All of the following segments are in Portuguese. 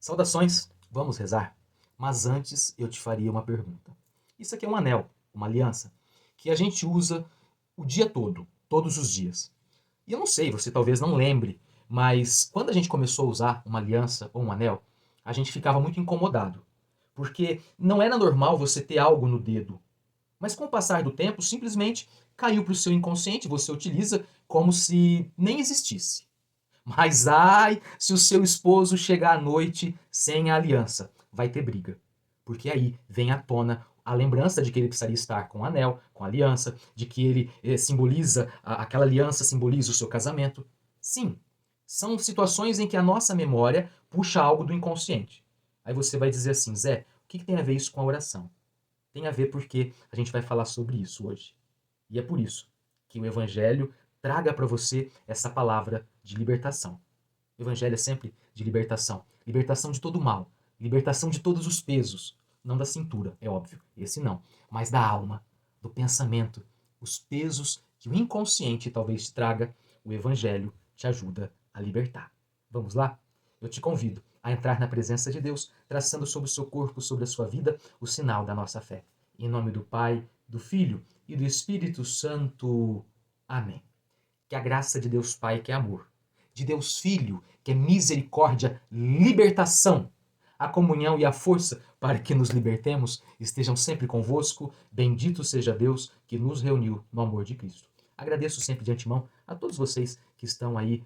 Saudações, vamos rezar? Mas antes eu te faria uma pergunta. Isso aqui é um anel, uma aliança, que a gente usa o dia todo, todos os dias. E eu não sei, você talvez não lembre, mas quando a gente começou a usar uma aliança ou um anel, a gente ficava muito incomodado. Porque não era normal você ter algo no dedo. Mas com o passar do tempo, simplesmente caiu para o seu inconsciente, você utiliza como se nem existisse. Mas ai, se o seu esposo chegar à noite sem a aliança, vai ter briga. Porque aí vem à tona a lembrança de que ele precisaria estar com o anel, com a aliança, de que ele simboliza, aquela aliança simboliza o seu casamento. Sim, são situações em que a nossa memória puxa algo do inconsciente. Aí você vai dizer assim, Zé, o que tem a ver isso com a oração? Tem a ver porque a gente vai falar sobre isso hoje. E é por isso que o Evangelho traga para você essa palavra de libertação. O Evangelho é sempre de libertação. Libertação de todo o mal. Libertação de todos os pesos. Não da cintura, é óbvio. Esse não. Mas da alma, do pensamento. Os pesos que o inconsciente talvez te traga, o Evangelho te ajuda a libertar. Vamos lá? Eu te convido a entrar na presença de Deus, traçando sobre o seu corpo, sobre a sua vida, o sinal da nossa fé. Em nome do Pai, do Filho e do Espírito Santo. Amém. Que a graça de Deus Pai, que é amor, de Deus Filho, que é misericórdia, libertação, a comunhão e a força para que nos libertemos estejam sempre convosco. Bendito seja Deus que nos reuniu no amor de Cristo. Agradeço sempre de antemão a todos vocês que estão aí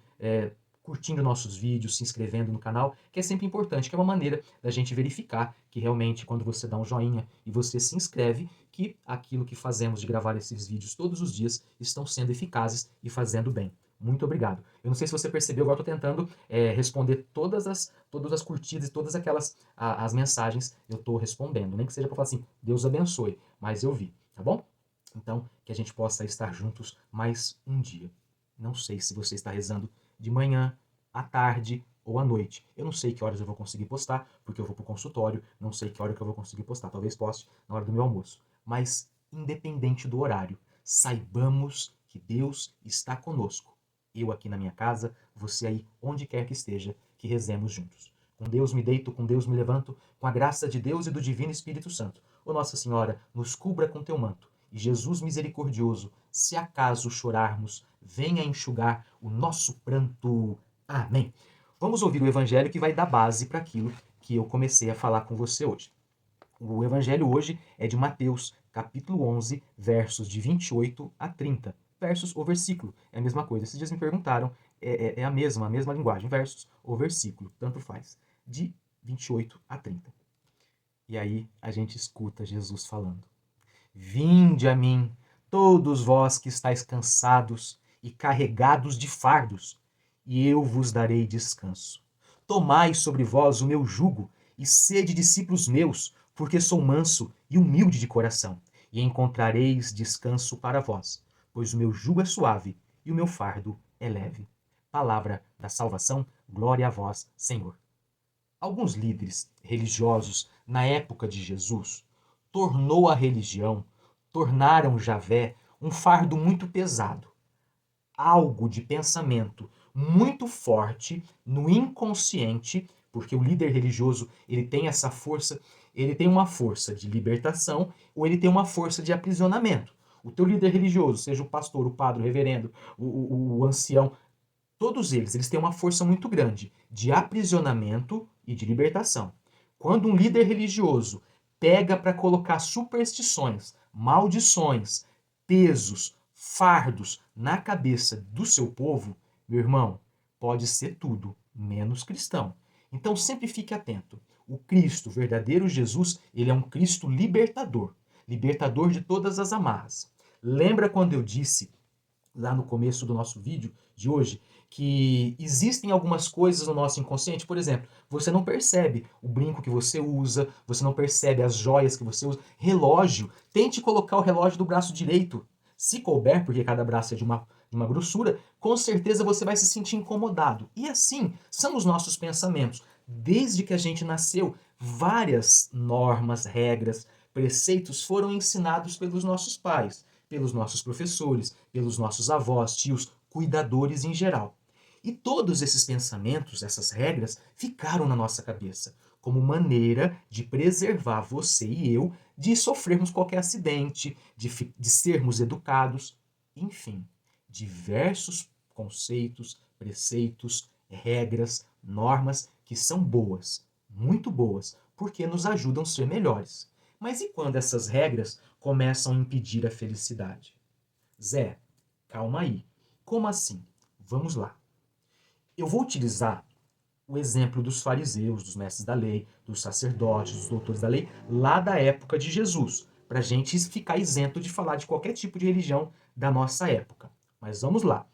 curtindo nossos vídeos, se inscrevendo no canal, que é sempre importante, que é uma maneira da gente verificar que realmente quando você dá um joinha e você se inscreve, que aquilo que fazemos de gravar esses vídeos todos os dias estão sendo eficazes e fazendo bem. Muito obrigado. Eu não sei se você percebeu, agora estou tentando responder todas as curtidas e todas aquelas as mensagens eu estou respondendo. Nem que seja para falar assim, Deus abençoe, mas eu vi, tá bom? Então, que a gente possa estar juntos mais um dia. Não sei se você está rezando de manhã, à tarde ou à noite. Eu não sei que horas eu vou conseguir postar, porque eu vou para o consultório, não sei que hora que eu vou conseguir postar. Talvez poste na hora do meu almoço. Mas, independente do horário, saibamos que Deus está conosco. Eu aqui na minha casa, você aí, onde quer que esteja, que rezemos juntos. Com Deus me deito, com Deus me levanto, com a graça de Deus e do Divino Espírito Santo. Ó Nossa Senhora, nos cubra com teu manto. E Jesus misericordioso, se acaso chorarmos, venha enxugar o nosso pranto. Amém. Vamos ouvir o Evangelho que vai dar base para aquilo que eu comecei a falar com você hoje. O Evangelho hoje é de Mateus, capítulo 11, versos de 28 a 30. Versos ou versículo, é a mesma coisa. Esses dias me perguntaram, é a mesma linguagem, versos ou versículo, tanto faz. De 28 a 30. E aí a gente escuta Jesus falando. Vinde a mim, todos vós que estáis cansados e carregados de fardos, e eu vos darei descanso. Tomai sobre vós o meu jugo e sede discípulos meus, porque sou manso e humilde de coração, e encontrareis descanso para vós, pois o meu jugo é suave e o meu fardo é leve. Palavra da salvação, glória a vós, Senhor. Alguns líderes religiosos na época de Jesus tornou a religião, tornaram Javé um fardo muito pesado, algo de pensamento muito forte no inconsciente, porque o líder religioso ele tem essa força, ele tem uma força de libertação ou ele tem uma força de aprisionamento. O teu líder religioso, seja o pastor, o padre, o reverendo, o ancião, todos eles têm uma força muito grande de aprisionamento e de libertação. Quando um líder religioso pega para colocar superstições, maldições, pesos, fardos na cabeça do seu povo, meu irmão, pode ser tudo menos cristão. Então sempre fique atento. O Cristo, o verdadeiro Jesus, ele é um Cristo libertador, libertador de todas as amarras. Lembra quando eu disse lá no começo do nosso vídeo de hoje, que existem algumas coisas no nosso inconsciente, por exemplo, você não percebe o brinco que você usa, você não percebe as joias que você usa, relógio, tente colocar o relógio do braço direito, se couber, porque cada braço é de uma grossura, com certeza você vai se sentir incomodado. E assim são os nossos pensamentos. Desde que a gente nasceu, várias normas, regras, preceitos foram ensinados pelos nossos pais, pelos nossos professores, pelos nossos avós, tios, cuidadores em geral. E todos esses pensamentos, essas regras, ficaram na nossa cabeça, como maneira de preservar você e eu de sofrermos qualquer acidente, de sermos educados, enfim, diversos conceitos, preceitos, regras, normas que são boas, muito boas, porque nos ajudam a ser melhores. Mas e quando essas regras começam a impedir a felicidade? Zé, calma aí. Como assim? Vamos lá. Eu vou utilizar o exemplo dos fariseus, dos mestres da lei, dos sacerdotes, dos doutores da lei, lá da época de Jesus, para a gente ficar isento de falar de qualquer tipo de religião da nossa época. Mas vamos lá.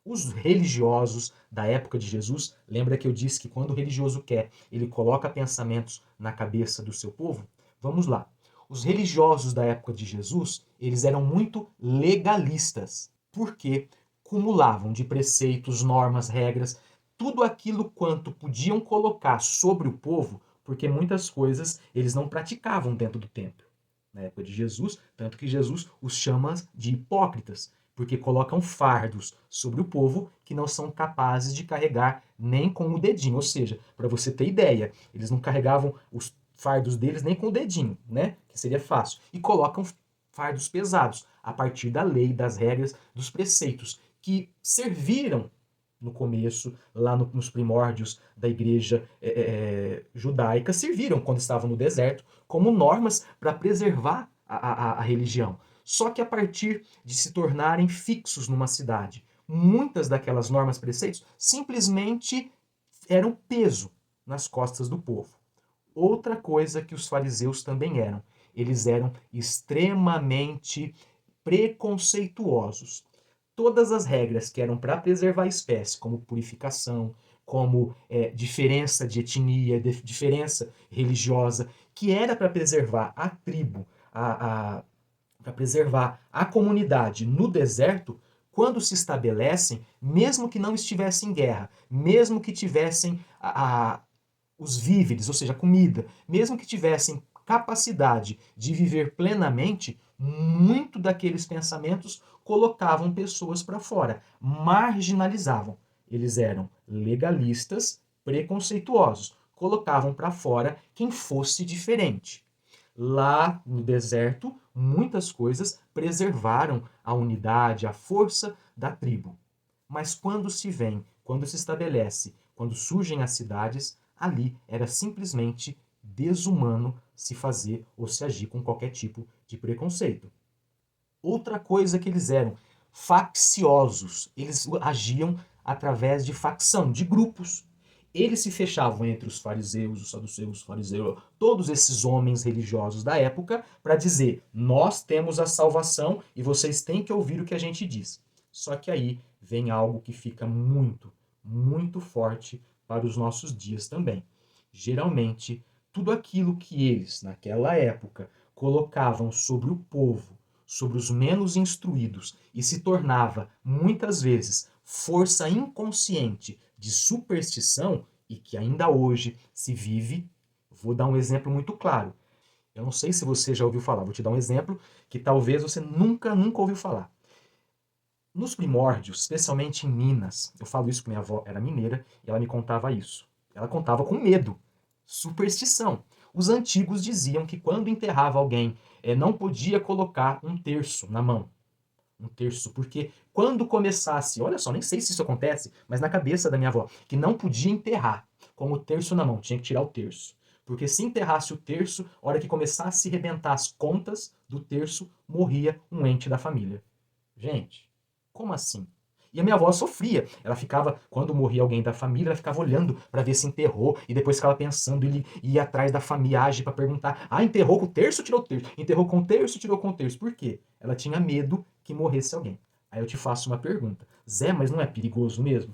Os religiosos da época de Jesus, lembra que eu disse que quando o religioso quer, ele coloca pensamentos na cabeça do seu povo? Vamos lá. Os religiosos da época de Jesus, eles eram muito legalistas, porque cumulavam de preceitos, normas, regras, tudo aquilo quanto podiam colocar sobre o povo, porque muitas coisas eles não praticavam dentro do templo. Na época de Jesus, tanto que Jesus os chama de hipócritas, porque colocam fardos sobre o povo que não são capazes de carregar nem com o dedinho. Ou seja, para você ter ideia, eles não carregavam os fardos deles nem com o dedinho, né? Que seria fácil. E colocam fardos pesados, a partir da lei, das regras, dos preceitos, que serviram no começo, lá nos primórdios da igreja judaica, serviram quando estavam no deserto como normas para preservar a religião. Só que a partir de se tornarem fixos numa cidade, muitas daquelas normas, preceitos, simplesmente eram peso nas costas do povo. Outra coisa que os fariseus também eram, eles eram extremamente preconceituosos. Todas as regras que eram para preservar a espécie, como purificação, como diferença de etnia, diferença religiosa, que era para preservar a tribo, para preservar a comunidade no deserto, quando se estabelecem, mesmo que não estivessem em guerra, mesmo que tivessem os víveres, ou seja, a comida, mesmo que tivessem capacidade de viver plenamente, muito daqueles pensamentos colocavam pessoas para fora, marginalizavam. Eles eram legalistas, preconceituosos, colocavam para fora quem fosse diferente. Lá no deserto, muitas coisas preservaram a unidade, a força da tribo. Mas quando se vem, quando se estabelece, quando surgem as cidades, ali era simplesmente desumano se fazer ou se agir com qualquer tipo de preconceito. Outra coisa que eles eram, facciosos. Eles agiam através de facção, de grupos. Eles se fechavam entre os fariseus, os saduceus, os fariseus, todos esses homens religiosos da época, para dizer: nós temos a salvação e vocês têm que ouvir o que a gente diz. Só que aí vem algo que fica muito, muito forte para os nossos dias também. Geralmente, tudo aquilo que eles, naquela época, colocavam sobre o povo, sobre os menos instruídos, e se tornava, muitas vezes, força inconsciente de superstição, e que ainda hoje se vive. Vou dar um exemplo muito claro. Eu não sei se você já ouviu falar, vou te dar um exemplo que talvez você nunca ouviu falar. Nos primórdios, especialmente em Minas, eu falo isso porque minha avó era mineira e ela me contava isso. Ela contava com medo, superstição. Os antigos diziam que quando enterrava alguém, não podia colocar um terço na mão. Um terço, porque quando começasse, olha só, nem sei se isso acontece, mas na cabeça da minha avó, que não podia enterrar com o terço na mão, tinha que tirar o terço. Porque se enterrasse o terço, a hora que começasse a rebentar as contas do terço, morria um ente da família. Gente, como assim? E a minha avó sofria. Ela ficava, quando morria alguém da família, ela ficava olhando para ver se enterrou. E depois ficava pensando, ele ia atrás da familiagem para perguntar: ah, enterrou com o terço ou tirou o terço? Enterrou com o terço ou tirou com o terço? Por quê? Ela tinha medo que morresse alguém. Aí eu te faço uma pergunta: Zé, mas não é perigoso mesmo?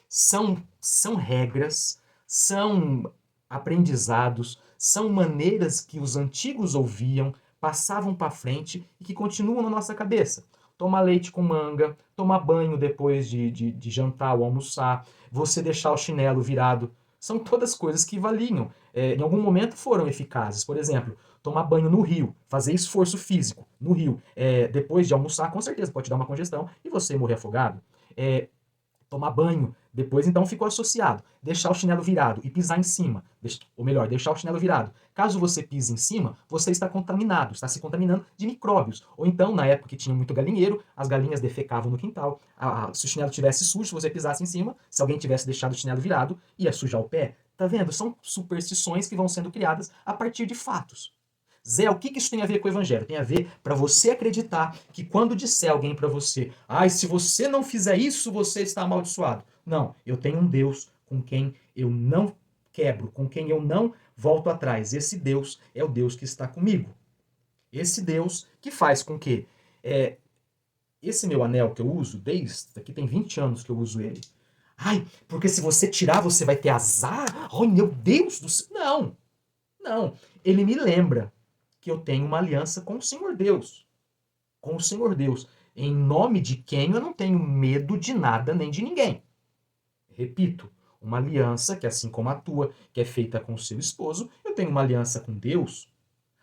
São regras, são aprendizados, são maneiras que os antigos ouviam, passavam para frente e que continuam na nossa cabeça. Tomar leite com manga, tomar banho depois de jantar ou almoçar, você deixar o chinelo virado. São todas coisas que valiam. Em algum momento foram eficazes. Por exemplo, tomar banho no rio, fazer esforço físico no rio, depois de almoçar, com certeza pode te dar uma congestão e você morrer afogado. tomar banho. Depois, então, ficou associado. Deixar o chinelo virado e pisar em cima. Ou melhor, deixar o chinelo virado. Caso você pise em cima, você está contaminado, está se contaminando de micróbios. Ou então, na época que tinha muito galinheiro, as galinhas defecavam no quintal. Se o chinelo tivesse sujo, se você pisasse em cima, se alguém tivesse deixado o chinelo virado, ia sujar o pé. Tá vendo? São superstições que vão sendo criadas a partir de fatos. Zé, o que isso tem a ver com o evangelho? Tem a ver para você acreditar que quando disser alguém para você, ai, se você não fizer isso, você está amaldiçoado. Não, eu tenho um Deus com quem eu não quebro, com quem eu não volto atrás. Esse Deus é o Deus que está comigo. Esse Deus que faz com que esse meu anel que eu uso, desde aqui tem 20 anos que eu uso ele. Ai, porque se você tirar, você vai ter azar? Ai, meu Deus do céu. Não, não. Ele me lembra que eu tenho uma aliança com o Senhor Deus. Com o Senhor Deus. Em nome de quem eu não tenho medo de nada nem de ninguém. Repito, uma aliança que, assim como a tua, que é feita com o seu esposo, eu tenho uma aliança com Deus.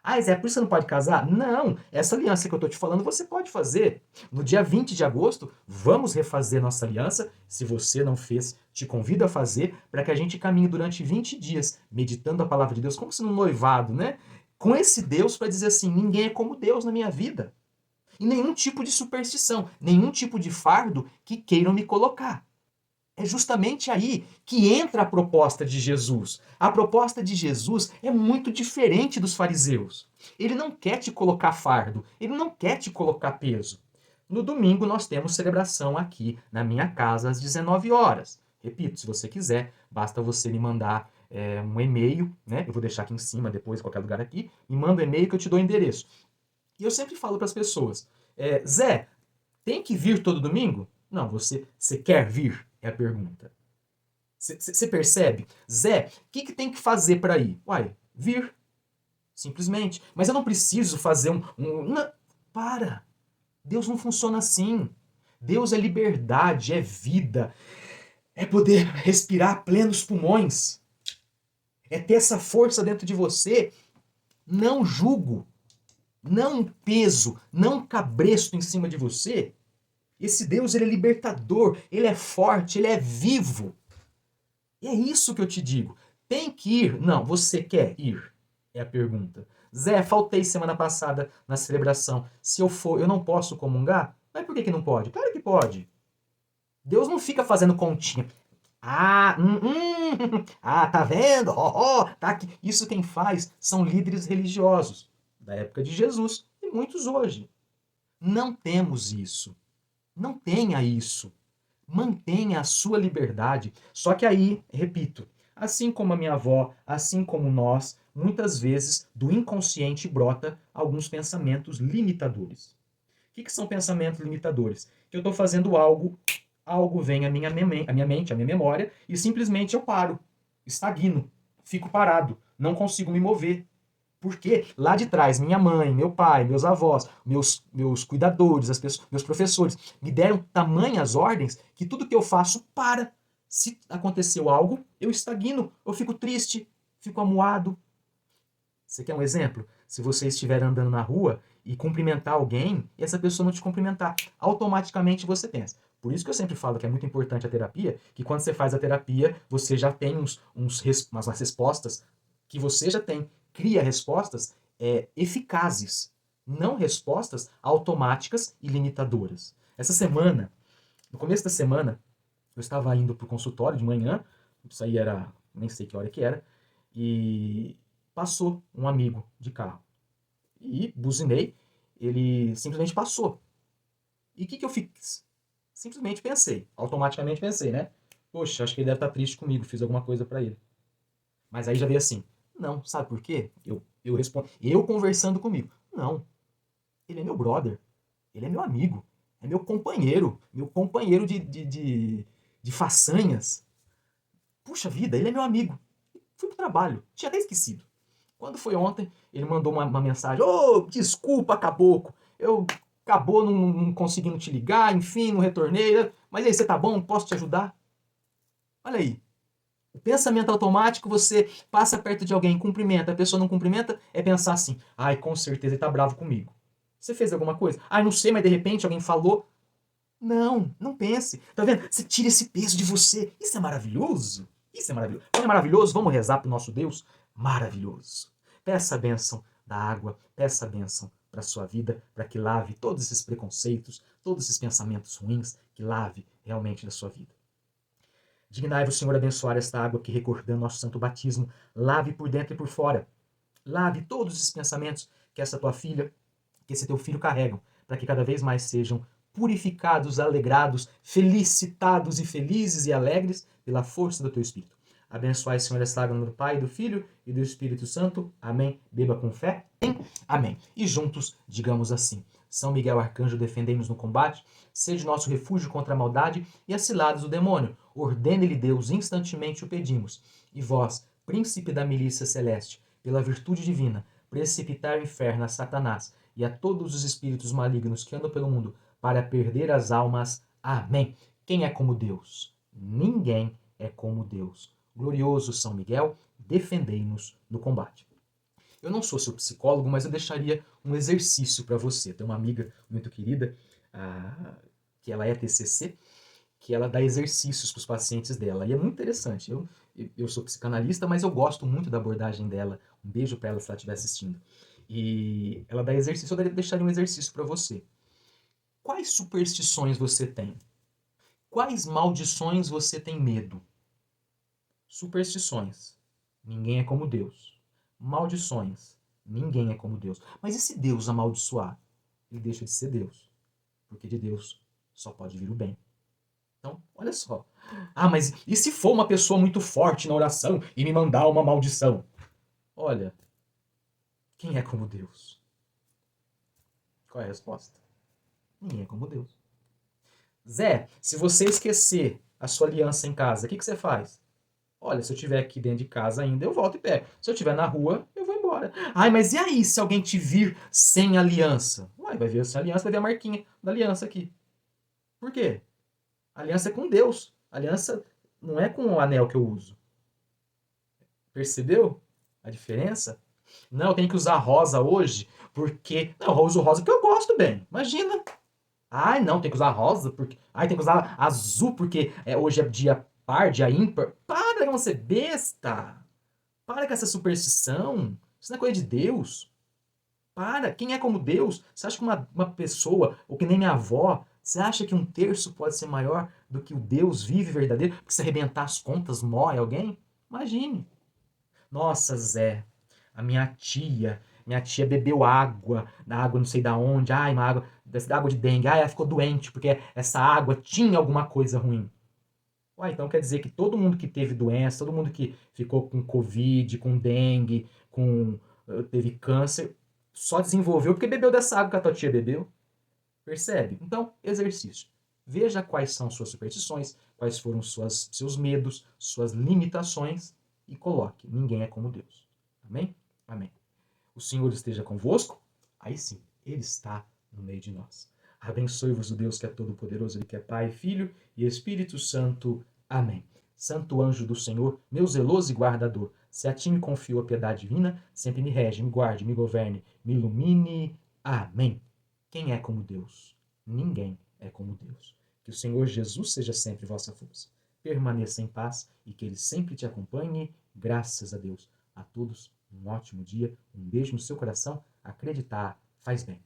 Ah, Zé, por isso você não pode casar? Não, essa aliança que eu estou te falando você pode fazer. No dia 20 de agosto, vamos refazer nossa aliança. Se você não fez, te convido a fazer, para que a gente caminhe durante 20 dias, meditando a palavra de Deus, como se no noivado, né? Com esse Deus para dizer assim, ninguém é como Deus na minha vida. E nenhum tipo de superstição, nenhum tipo de fardo que queiram me colocar. É justamente aí que entra a proposta de Jesus. A proposta de Jesus é muito diferente dos fariseus. Ele não quer te colocar fardo, ele não quer te colocar peso. No domingo nós temos celebração aqui na minha casa às 19 horas. Repito, se você quiser, basta você me mandar um e-mail, né? Eu vou deixar aqui em cima depois, em qualquer lugar aqui. Me manda um e-mail que eu te dou o endereço. E eu sempre falo para as pessoas, Zé, tem que vir todo domingo? Não, você quer vir? É a pergunta. Você percebe? Zé, o que tem que fazer para ir? Uai, vir. Simplesmente. Mas eu não preciso fazer não, para. Deus não funciona assim. Deus é liberdade, é vida. É poder respirar a plenos pulmões. É ter essa força dentro de você. Não julgo. Não peso. Não cabresto em cima de você. Esse Deus, ele é libertador, ele é forte, ele é vivo. E é isso que eu te digo. Tem que ir? Não, você quer ir? É a pergunta. Zé, faltei semana passada na celebração. Se eu for, eu não posso comungar? Mas por que não pode? Claro que pode. Deus não fica fazendo continha. Tá vendo? Tá aqui. Isso quem faz são líderes religiosos da época de Jesus e muitos hoje. Não temos isso. Não tenha isso. Mantenha a sua liberdade. Só que aí, repito, assim como a minha avó, assim como nós, muitas vezes do inconsciente brota alguns pensamentos limitadores. O que são pensamentos limitadores? Que eu estou fazendo algo vem à minha mente, à minha memória, e simplesmente eu paro, estagno, fico parado, não consigo me mover. Porque lá de trás, minha mãe, meu pai, meus avós, meus cuidadores, meus professores, me deram tamanhas ordens que tudo que eu faço para. Se aconteceu algo, eu estagno, eu fico triste, fico amuado. Você quer um exemplo? Se você estiver andando na rua e cumprimentar alguém e essa pessoa não te cumprimentar, automaticamente você pensa. Por isso que eu sempre falo que é muito importante a terapia, que quando você faz a terapia, você já tem umas respostas que você já tem. Cria respostas eficazes, não respostas automáticas e limitadoras. Essa semana, no começo da semana, eu estava indo para o consultório de manhã, isso aí era, nem sei que hora que era, e passou um amigo de carro. E buzinei, ele simplesmente passou. E o que eu fiz? Simplesmente pensei, automaticamente pensei, né? Poxa, acho que ele deve estar triste comigo, fiz alguma coisa para ele. Mas aí já veio assim, não, sabe por quê? Eu respondo, eu conversando comigo. Não, ele é meu brother, ele é meu amigo, é meu companheiro de façanhas. Puxa vida, ele é meu amigo. Fui pro trabalho, tinha até esquecido. Quando foi ontem, ele mandou uma mensagem, desculpa, caboclo, eu acabou não conseguindo te ligar, enfim, não retornei, mas aí, você tá bom? Posso te ajudar? Olha aí, o pensamento automático, você passa perto de alguém, cumprimenta, a pessoa não cumprimenta, é pensar assim, ai, com certeza ele tá bravo comigo. Você fez alguma coisa? Ai, não sei, mas de repente alguém falou. Não, não pense. Tá vendo? Você tira esse peso de você. Isso é maravilhoso. Isso é maravilhoso. Quando é maravilhoso, vamos rezar para o nosso Deus maravilhoso. Peça a bênção da água, peça a bênção para a sua vida, para que lave todos esses preconceitos, todos esses pensamentos ruins, que lave realmente da sua vida. Dignai-vos, Senhor, abençoar esta água que, recordando nosso santo batismo, lave por dentro e por fora. Lave todos esses pensamentos que essa tua filha, que esse teu filho carregam, para que cada vez mais sejam purificados, alegrados, felicitados e felizes e alegres pela força do teu Espírito. Abençoai, Senhor, esta água no nome do Pai, do Filho e do Espírito Santo. Amém. Beba com fé. Amém. Amém. E juntos, digamos assim: São Miguel Arcanjo, defendei-nos no combate, sede nosso refúgio contra a maldade e as ciladas do demônio. Ordene-lhe Deus, instantemente o pedimos. E vós, príncipe da milícia celeste, pela virtude divina, precipitar o inferno a Satanás e a todos os espíritos malignos que andam pelo mundo para perder as almas. Amém. Quem é como Deus? Ninguém é como Deus. Glorioso São Miguel, defendei-nos no combate. Eu não sou seu psicólogo, mas eu deixaria um exercício para você. Tem uma amiga muito querida, que ela é TCC, que ela dá exercícios para os pacientes dela. E é muito interessante. Eu sou psicanalista, mas eu gosto muito da abordagem dela. Um beijo para ela se ela estiver assistindo. E ela dá exercício, eu deixaria um exercício para você. Quais superstições você tem? Quais maldições você tem medo? Superstições. Ninguém é como Deus. Maldições. Ninguém é como Deus. Mas e se Deus amaldiçoar? Ele deixa de ser Deus. Porque de Deus só pode vir o bem. Então, olha só. Ah, mas e se for uma pessoa muito forte na oração e me mandar uma maldição? Olha, quem é como Deus? Qual é a resposta? Ninguém é como Deus. Zé, se você esquecer a sua aliança em casa, o que você faz? Olha, se eu estiver aqui dentro de casa ainda, eu volto e pego. Se eu estiver na rua, eu vou embora. Ai, mas e aí se alguém te vir sem aliança? Uai, vai ver sem aliança, vai ver a marquinha da aliança aqui. Por quê? A aliança é com Deus. A aliança não é com o anel que eu uso. Percebeu a diferença? Não, eu tenho que usar rosa hoje porque... Não, eu uso rosa porque eu gosto bem. Imagina. Ai, não, tem que usar rosa porque... Ai, tem que usar azul porque hoje é dia par, dia ímpar. Para, não ser besta. Para com essa superstição. Isso não é coisa de Deus. Para. Quem é como Deus? Você acha que uma pessoa, ou que nem minha avó, você acha que um terço pode ser maior do que o Deus vivo e verdadeiro? Porque se arrebentar as contas, morre alguém? Imagine. Nossa, Zé, a minha tia bebeu água, da água não sei da onde, ai, uma água, da água de dengue, ai, ela ficou doente porque essa água tinha alguma coisa ruim. Ué, então quer dizer que todo mundo que teve doença, todo mundo que ficou com Covid, com dengue, teve câncer, só desenvolveu porque bebeu dessa água que a tua tia bebeu. Percebe? Então, exercício. Veja quais são suas superstições, quais foram seus medos, suas limitações e coloque. Ninguém é como Deus. Amém? Amém. O Senhor esteja convosco? Aí sim, Ele está no meio de nós. Abençoe-vos o Deus que é todo-poderoso, Ele que é Pai, Filho e Espírito Santo. Amém. Santo anjo do Senhor, meu zeloso e guardador, se a ti me confio a piedade divina, sempre me rege, me guarde, me governe, me ilumine. Amém. Quem é como Deus? Ninguém é como Deus. Que o Senhor Jesus seja sempre vossa força. Permaneça em paz e que Ele sempre te acompanhe. Graças a Deus. A todos, um ótimo dia. Um beijo no seu coração. Acreditar faz bem.